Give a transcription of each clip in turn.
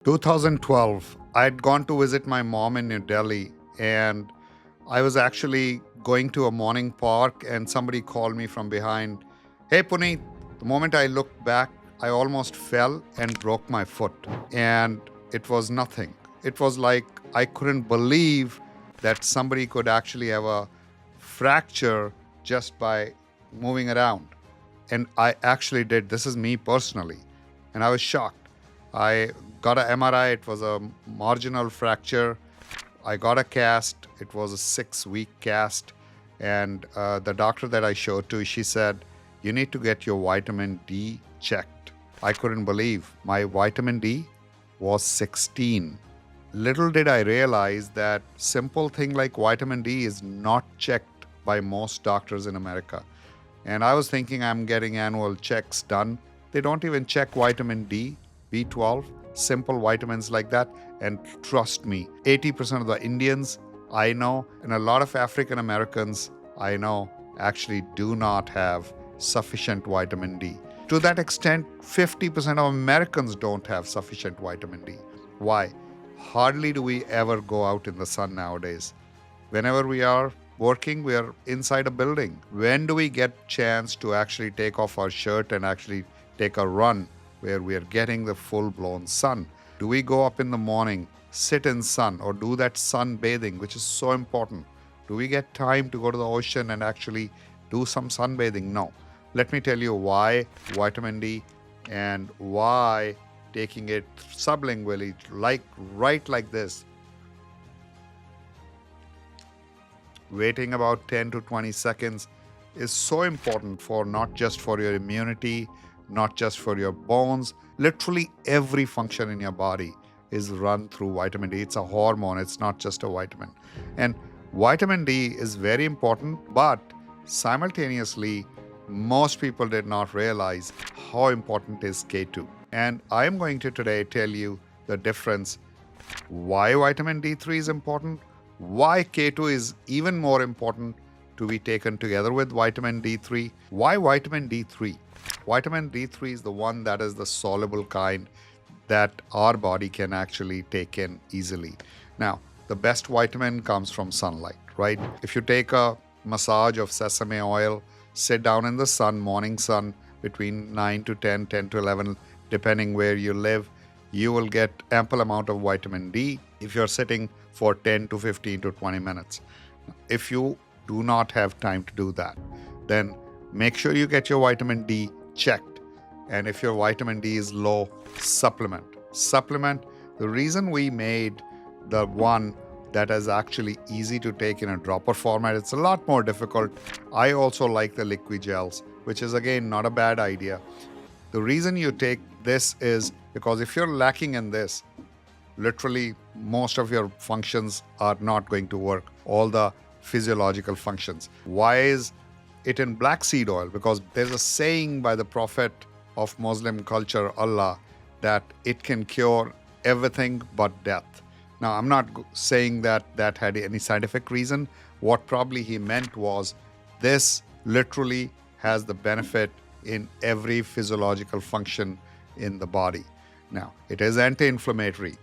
2012, I'd gone to visit my mom in New Delhi, and I was actually going to a morning park, and somebody called me from behind. Hey, Puneet. The moment I looked back, I almost fell and broke my foot. And it was nothing. It was like I couldn't believe that somebody could actually have a fracture just by moving around. And I actually did. This is me personally. And I was shocked. I got an MRI. It was a marginal fracture. I got a cast. It was a 6-week cast. And the doctor that I showed to, she said, you need to get your vitamin D checked. I couldn't believe my vitamin D was 16. Little did I realize that simple thing like vitamin D is not checked by most doctors in America. And I was thinking I'm getting annual checks done. They don't even check vitamin D, B12, simple vitamins like that. And trust me, 80% of the Indians I know and a lot of African Americans I know actually do not have sufficient vitamin D. To that extent, 50% of Americans don't have sufficient vitamin D. Why? Hardly do we ever go out in the sun nowadays. Whenever we are working, we are inside a building. When do we get chance to actually take off our shirt and actually take a run where we are getting the full-blown sun? Do we go up in the morning, sit in sun, or do that sun bathing, which is so important? Do we get time to go to the ocean and actually do some sunbathing? No. Let me tell you why vitamin D and why taking it sublingually, right like this, waiting about 10 to 20 seconds is so important for not just for your immunity, not just for your bones. Literally every function in your body is run through vitamin D. It's a hormone. It's not just a vitamin. And vitamin D is very important, but simultaneously, most people did not realize how important is K2. And I am going to today tell you the difference, why vitamin D3 is important, why K2 is even more important to be taken together with vitamin D3. Why vitamin D3? Vitamin D3 is the one that is the soluble kind that our body can actually take in easily. Now, the best vitamin comes from sunlight, right? If you take a massage of sesame oil, sit down in the sun, morning sun, between 9 to 10, 10 to 11, depending where you live, you will get ample amount of vitamin D if you're sitting for 10 to 15 to 20 minutes. If you do not have time to do that, then make sure you get your vitamin D checked. And if your vitamin D is low, supplement. The reason we made the one that is actually easy to take in a dropper format, it's a lot more difficult. I also like the liquid gels, which is again not a bad idea. The reason you take this is because if you're lacking in this, literally most of your functions are not going to work, all the physiological functions. Why is it in black seed oil? Because there's a saying by the prophet of Muslim culture, Allah, that it can cure everything but death. Now, I'm not saying that that had any scientific reason. What probably he meant was this literally has the benefit in every physiological function in the body. Now, it is anti-inflammatory,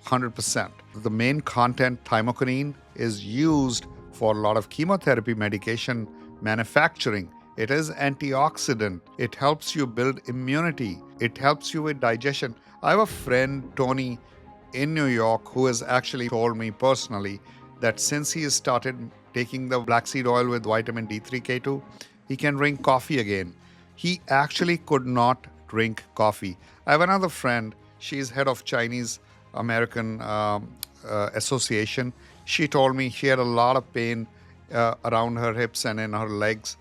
100%. The main content, thymokinine, is used for a lot of chemotherapy medication manufacturing. It is antioxidant. It helps you build immunity. It helps you with digestion. I have a friend, Tony, in New York, who has actually told me personally that since he has started taking the black seed oil with vitamin D3, K2, he can drink coffee again. He actually could not drink coffee. I have another friend. She's head of Chinese American Association. She told me she had a lot of pain around her hips and in her legs.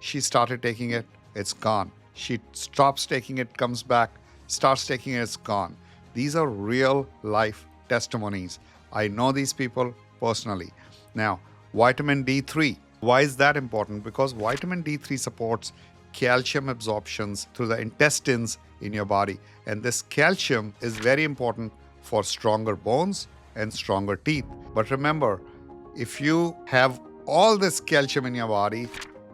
She started taking it, it's gone. She stops taking it, comes back, starts taking it, it's gone. These are real life testimonies. I know these people personally. Now, vitamin D3. Why is that important? Because vitamin D3 supports calcium absorptions through the intestines in your body. And this calcium is very important for stronger bones and stronger teeth. But remember, if you have all this calcium in your body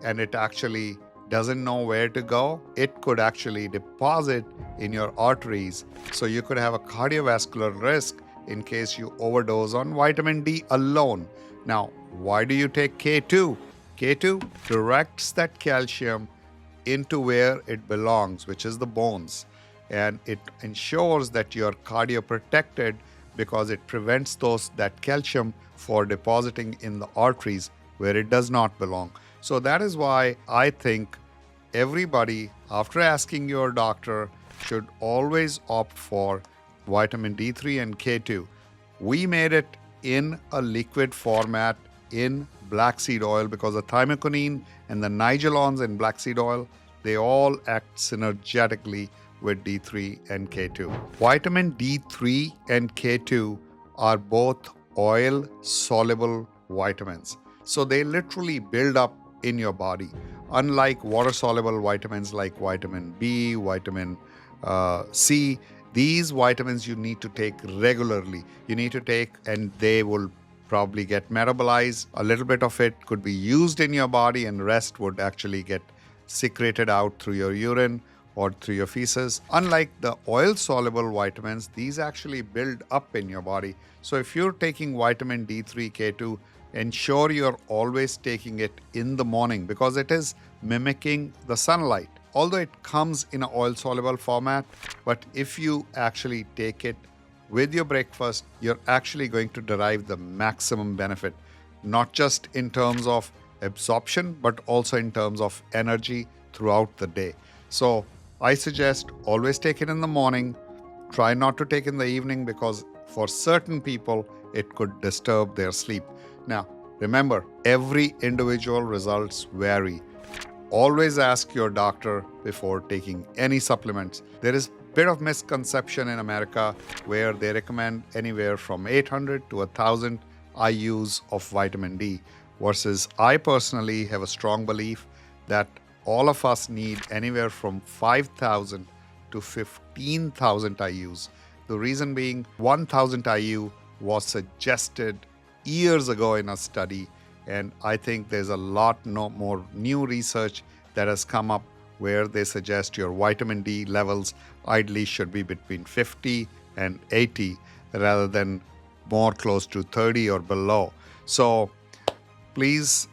and it actually doesn't know where to go, it could actually deposit in your arteries. So you could have a cardiovascular risk in case you overdose on vitamin D alone. Now, why do you take K2? K2 directs that calcium into where it belongs, which is the bones. And it ensures that you're cardioprotected because it prevents that calcium for depositing in the arteries where it does not belong. So that is why I think everybody, after asking your doctor, should always opt for vitamin D3 and K2. We made it in a liquid format in black seed oil because the thymokinine and the nigellons in black seed oil, they all act synergetically with D3 and K2. Vitamin D3 and K2 are both oil-soluble vitamins. So they literally build up in your body. Unlike water-soluble vitamins like vitamin B, vitamin C, these vitamins you need to take regularly. You need to take, and they will probably get metabolized. A little bit of it could be used in your body, and rest would actually get secreted out through your urine or through your feces. Unlike the oil-soluble vitamins, these actually build up in your body. So if you're taking vitamin D3, K2, ensure you're always taking it in the morning because it is mimicking the sunlight. Although it comes in an oil-soluble format, but if you actually take it with your breakfast, you're actually going to derive the maximum benefit, not just in terms of absorption, but also in terms of energy throughout the day. So I suggest always take it in the morning. Try not to take in the evening because for certain people, it could disturb their sleep. Now, remember, every individual results vary. Always ask your doctor before taking any supplements. There is a bit of misconception in America where they recommend anywhere from 800 to 1,000 IUs of vitamin D, versus I personally have a strong belief that all of us need anywhere from 5,000 to 15,000 IUs. The reason being 1,000 IU was suggested years ago in a study, and I think there's a lot more new research that has come up where they suggest your vitamin D levels ideally should be between 50 and 80 rather than more close to 30 or below. So please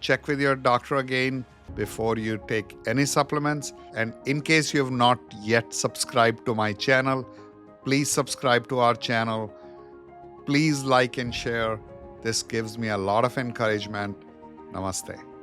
check with your doctor again before you take any supplements. And in case you have not yet subscribed to my channel, please subscribe to our channel. Please like and share. This gives me a lot of encouragement. Namaste.